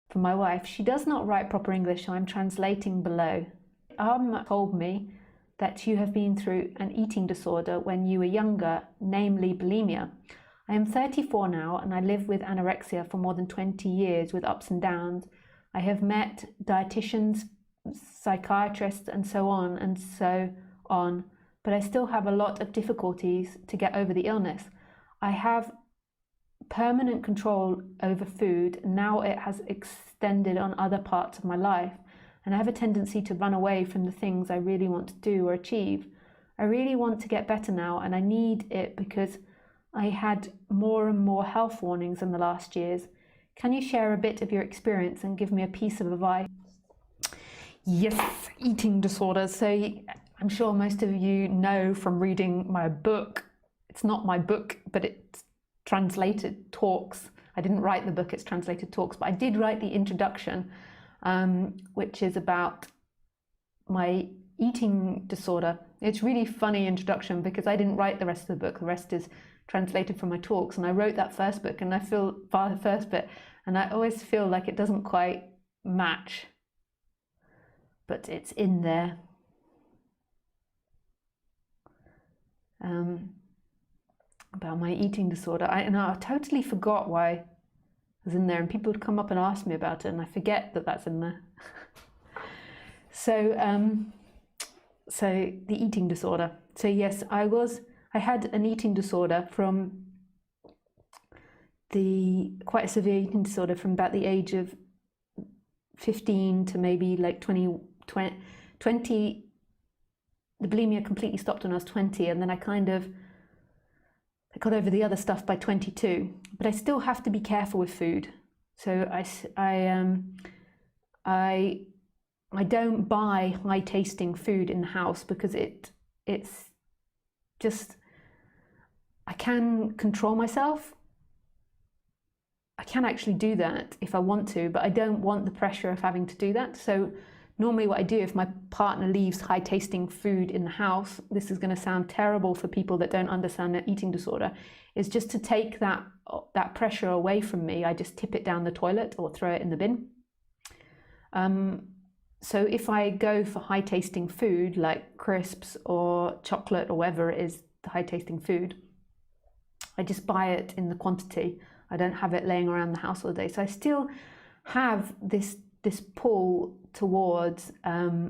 from my wife. She does not write proper English, so I'm translating below. Told me that you have been through an eating disorder when you were younger, namely bulimia. I am 34 now and I live with anorexia for more than 20 years with ups and downs. I have met dietitians, psychiatrists and so on, but I still have a lot of difficulties to get over the illness. I have permanent control over food. Now it has extended on other parts of my life, and I have a tendency to run away from the things I really want to do or achieve. I really want to get better now, and I need it because I had more and more health warnings in the last years. Can you share a bit of your experience and give me a piece of advice? Yes, eating disorders. So I'm sure most of you know from reading my book. It's not my book, but it's translated talks. I didn't write the book, it's translated talks, but I did write the introduction, which is about my eating disorder. It's really funny introduction because I didn't write the rest of the book. The rest is translated from my talks, and I wrote that first book, and I feel the first bit, and I always feel like it doesn't quite match, but it's in there. About my eating disorder. I totally forgot why it was in there, and people would come up and ask me about it, and I forget that that's in there. So the eating disorder. So yes, I had an eating disorder from quite a severe eating disorder from about the age of 15 to maybe like 20. The bulimia completely stopped when I was 20, and then I got over the other stuff by 22. But I still have to be careful with food. So I don't buy high tasting food in the house because it's just, I can control myself. I can actually do that if I want to, but I don't want the pressure of having to do that. So normally what I do, if my partner leaves high tasting food in the house, this is going to sound terrible for people that don't understand an eating disorder, is just to take that pressure away from me. I just tip it down the toilet or throw it in the bin. So if I go for high tasting food like crisps or chocolate or whatever it is, the high tasting food, I just buy it in the quantity. I don't have it laying around the house all day. So I still have this pull towards, I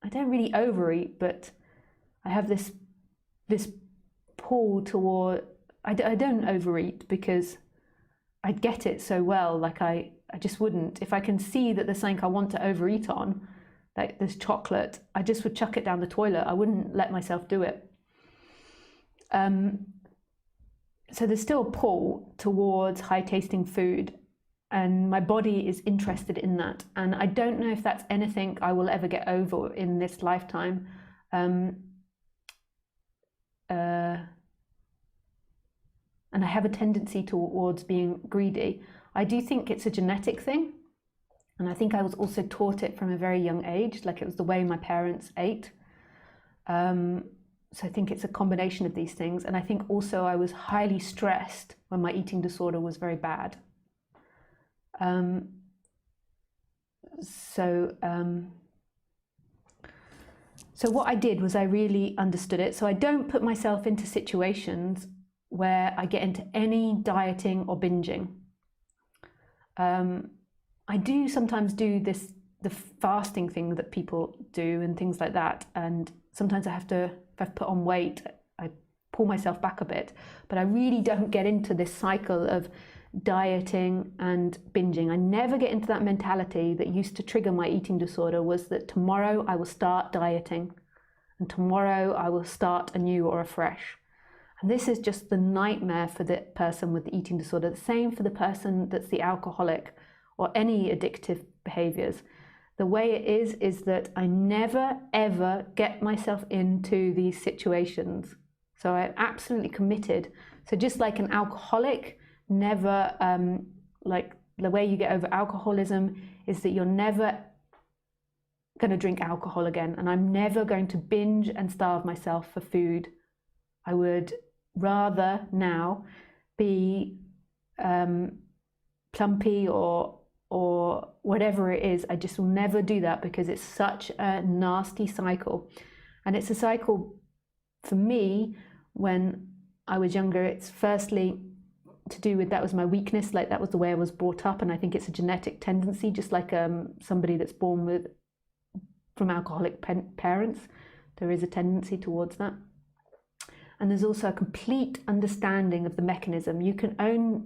don't really overeat, but I have this pull toward, I don't overeat because I'd get it so well, like I just wouldn't. If I can see that there's something I want to overeat on, like this chocolate, I just would chuck it down the toilet. I wouldn't let myself do it. So there's still a pull towards high tasting food, and my body is interested in that. And I don't know if that's anything I will ever get over in this lifetime. And I have a tendency towards being greedy. I do think it's a genetic thing. And I think I was also taught it from a very young age, like it was the way my parents ate. So I think it's a combination of these things. And I think also I was highly stressed when my eating disorder was very bad. So what I did was I really understood it. So I don't put myself into situations where I get into any dieting or binging. I do sometimes do the fasting thing that people do and things like that. And sometimes I have to, if I've put on weight, I pull myself back a bit. But I really don't get into this cycle of dieting and binging. I never get into that mentality that used to trigger my eating disorder, was that tomorrow I will start dieting and tomorrow I will start anew or afresh. And this is just the nightmare for the person with the eating disorder. The same for the person that's the alcoholic or any addictive behaviors. The way it is that I never ever get myself into these situations. So I'm absolutely committed. So just like an alcoholic, never, like the way you get over alcoholism is that you're never going to drink alcohol again. And I'm never going to binge and starve myself for food. I would rather now be plumpy or whatever it is, I just will never do that because it's such a nasty cycle. And it's a cycle for me when I was younger. It's firstly to do with, that was my weakness, like that was the way I was brought up, and I think it's a genetic tendency, just like somebody that's born with from alcoholic parents, there is a tendency towards that. And there's also a complete understanding of the mechanism.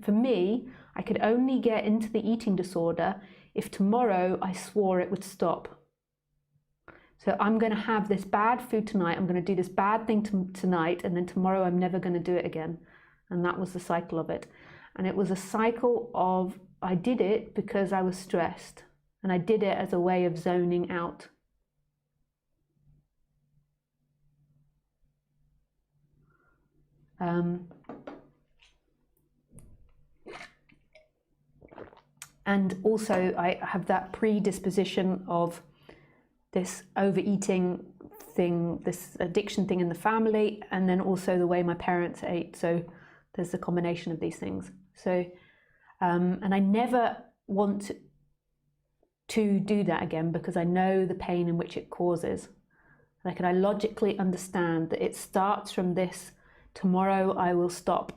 For me, I could only get into the eating disorder if tomorrow I swore it would stop. So I'm going to have this bad food tonight, I'm going to do this bad thing tonight, and then tomorrow I'm never going to do it again. And that was the cycle of it. And it was a cycle of, I did it because I was stressed, and I did it as a way of zoning out. And also I have that predisposition of this overeating thing, this addiction thing in the family, and then also the way my parents ate. So there's a combination of these things. So, and I never want to do that again because I know the pain in which it causes. Like, and I logically understand that it starts from this: tomorrow I will stop.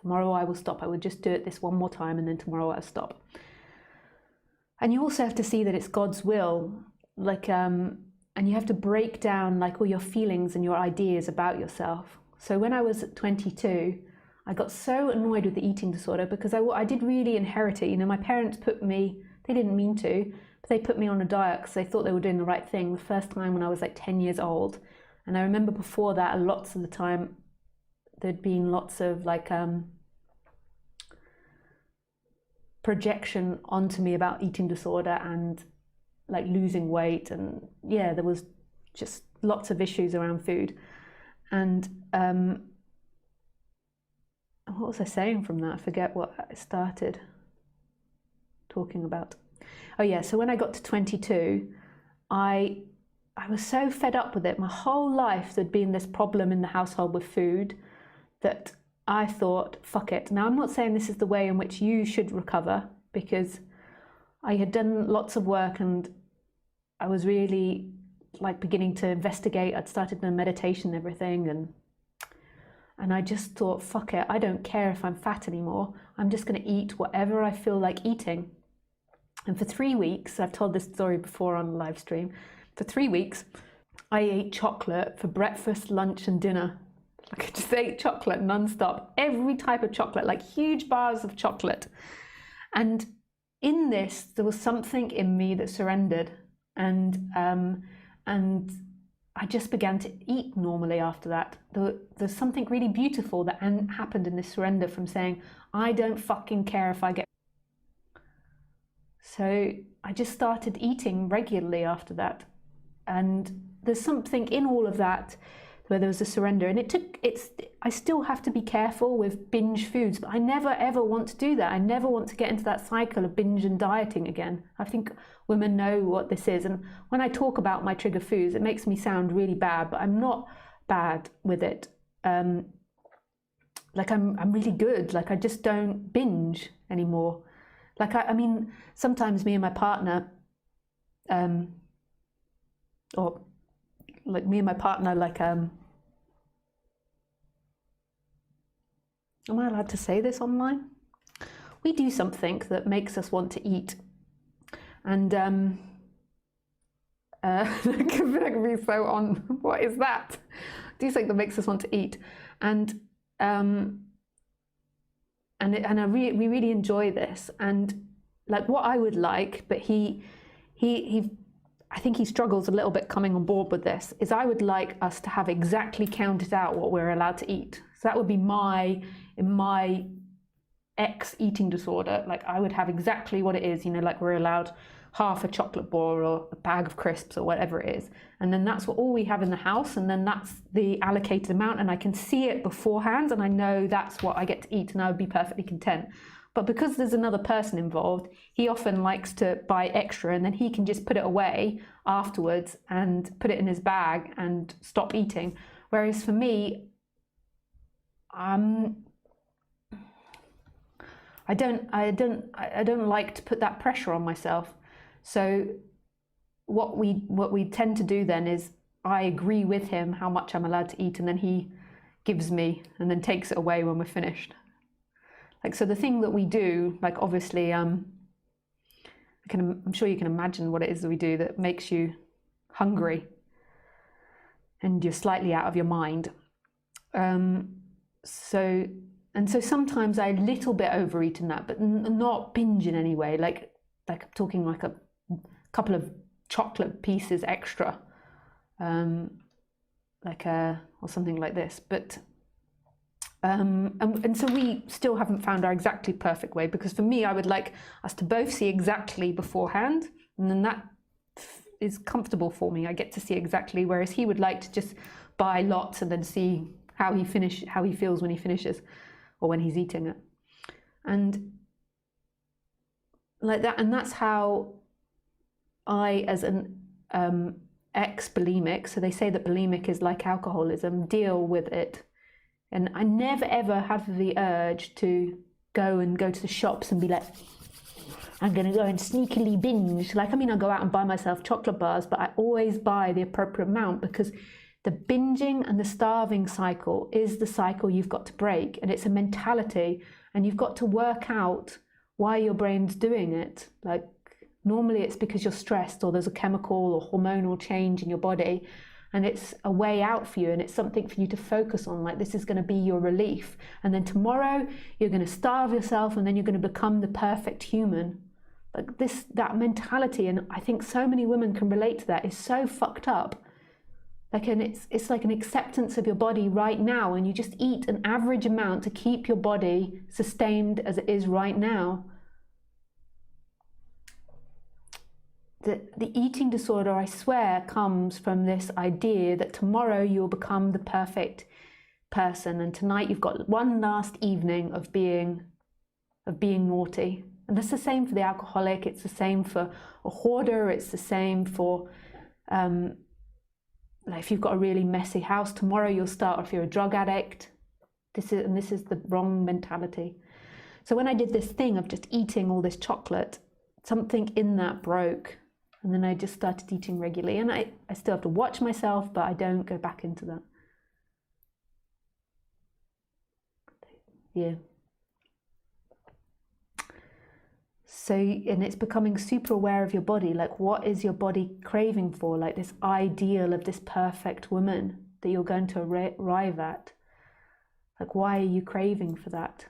Tomorrow I will stop. I would just do it this one more time, and then tomorrow I'll stop. And you also have to see that it's God's will, like, and you have to break down like all your feelings and your ideas about yourself. So when I was 22, I got so annoyed with the eating disorder because I did really inherit it. You know, my parents put me, they didn't mean to, but they put me on a diet because they thought they were doing the right thing the first time when I was like 10 years old. And I remember before that, lots of the time, there'd been lots of like projection onto me about eating disorder and like losing weight, and yeah, there was just lots of issues around food. And what was I saying from that? I forget what I started talking about. Oh yeah, so when I got to 22, I was so fed up with it. My whole life there'd been this problem in the household with food that I thought, fuck it. Now, I'm not saying this is the way in which you should recover, because I had done lots of work and I was really like beginning to investigate. I'd started the meditation and everything, and I just thought, fuck it, I don't care if I'm fat anymore. I'm just going to eat whatever I feel like eating. And for 3 weeks, I've told this story before on a live stream, for 3 weeks, I ate chocolate for breakfast, lunch and dinner. Like, I just ate chocolate non-stop, every type of chocolate, like huge bars of chocolate. And in this, there was something in me that surrendered, and I just began to eat normally after that. There's something really beautiful that happened in this surrender from saying, I don't fucking care if I get... So I just started eating regularly after that. And there's something in all of that where there was a surrender, and I still have to be careful with binge foods, but I never ever want to do that. I never want to get into that cycle of binge and dieting again. I think women know what this is, and when I talk about my trigger foods, it makes me sound really bad, but I'm not bad with it. Like I'm really good. Like, I just don't binge anymore. Like, I mean, sometimes me and my partner, or like me and my partner, like, am I allowed to say this online? We do something that makes us want to eat. And I can be so on, what is that? Do something that makes us want to eat. And we really enjoy this. And like, what I would like, but he I think he struggles a little bit coming on board with this, is I would like us to have exactly counted out what we're allowed to eat. So that would be in my ex eating disorder, like I would have exactly what it is, you know, like we're allowed half a chocolate bar or a bag of crisps or whatever it is. And then that's all we have in the house. And then that's the allocated amount. And I can see it beforehand and I know that's what I get to eat, and I would be perfectly content. But because there's another person involved, he often likes to buy extra, and then he can just put it away afterwards and put it in his bag and stop eating. Whereas for me, I don't like to put that pressure on myself. So what we tend to do then is I agree with him how much I'm allowed to eat, and then he gives me and then takes it away when we're finished. Like, so the thing that we do, like, obviously, I'm sure you can imagine what it is that we do that makes you hungry and you're slightly out of your mind. So sometimes I a little bit overeat in that, but not binge in any way. Like I'm talking like a couple of chocolate pieces extra, or something like this. But and so we still haven't found our exactly perfect way, because for me, I would like us to both see exactly beforehand, and then that is comfortable for me. I get to see exactly, whereas he would like to just buy lots and then see how he feels when he finishes, or when he's eating it, and like that. And that's how I, as an ex-bulimic, so they say that bulimic is like alcoholism, deal with it. And I never ever have the urge to go to the shops and be like, I'm going to go and sneakily binge. Like, I mean, I go out and buy myself chocolate bars, but I always buy the appropriate amount, because the binging and the starving cycle is the cycle you've got to break. And it's a mentality, and you've got to work out why your brain's doing it. Like, normally it's because you're stressed, or there's a chemical or hormonal change in your body, and it's a way out for you, and it's something for you to focus on. Like, this is going to be your relief. And then tomorrow you're going to starve yourself, and then you're going to become the perfect human. Like that mentality, and I think so many women can relate to that, is so fucked up. Like, and it's like an acceptance of your body right now, and you just eat an average amount to keep your body sustained as it is right now. The eating disorder, I swear, comes from this idea that tomorrow you'll become the perfect person, and tonight you've got one last evening of being naughty. And that's the same for the alcoholic. It's the same for a hoarder. It's the same for like if you've got a really messy house, tomorrow you'll start. Or if you're a drug addict, this is the wrong mentality. So when I did this thing of just eating all this chocolate, something in that broke. And then I just started eating regularly. And I still have to watch myself, but I don't go back into that. Yeah. So, and it's becoming super aware of your body. Like, what is your body craving for? Like this ideal of this perfect woman that you're going to arrive at. Like, why are you craving for that?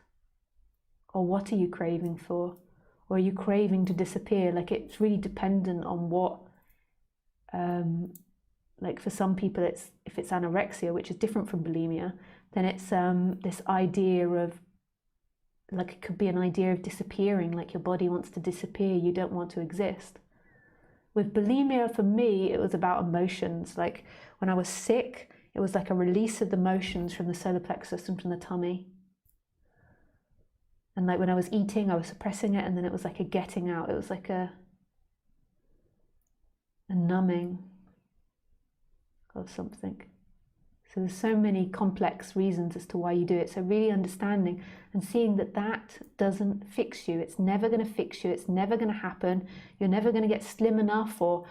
Or what are you craving for? Or are you craving to disappear? Like, it's really dependent on what, like for some people, if it's anorexia, which is different from bulimia, then it's this idea of, like, it could be an idea of disappearing, like your body wants to disappear, you don't want to exist. With bulimia, for me, it was about emotions. Like, when I was sick, it was like a release of the emotions from the solar plexus and from the tummy. And like when I was eating, I was suppressing it, and then it was like a getting out. It was like a numbing of something. So there's so many complex reasons as to why you do it. So really understanding and seeing that that doesn't fix you. It's never going to fix you. It's never going to happen. You're never going to get slim enough or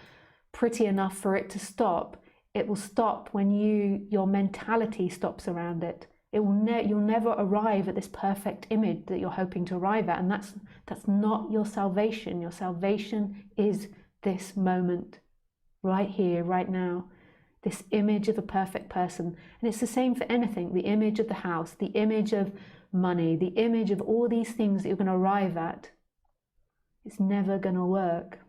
pretty enough for it to stop. It will stop when your mentality stops around it. You'll never arrive at this perfect image that you're hoping to arrive at, and that's not your salvation. Your salvation is this moment, right here, right now, this image of a perfect person. And it's the same for anything, the image of the house, the image of money, the image of all these things that you're going to arrive at. It's never going to work.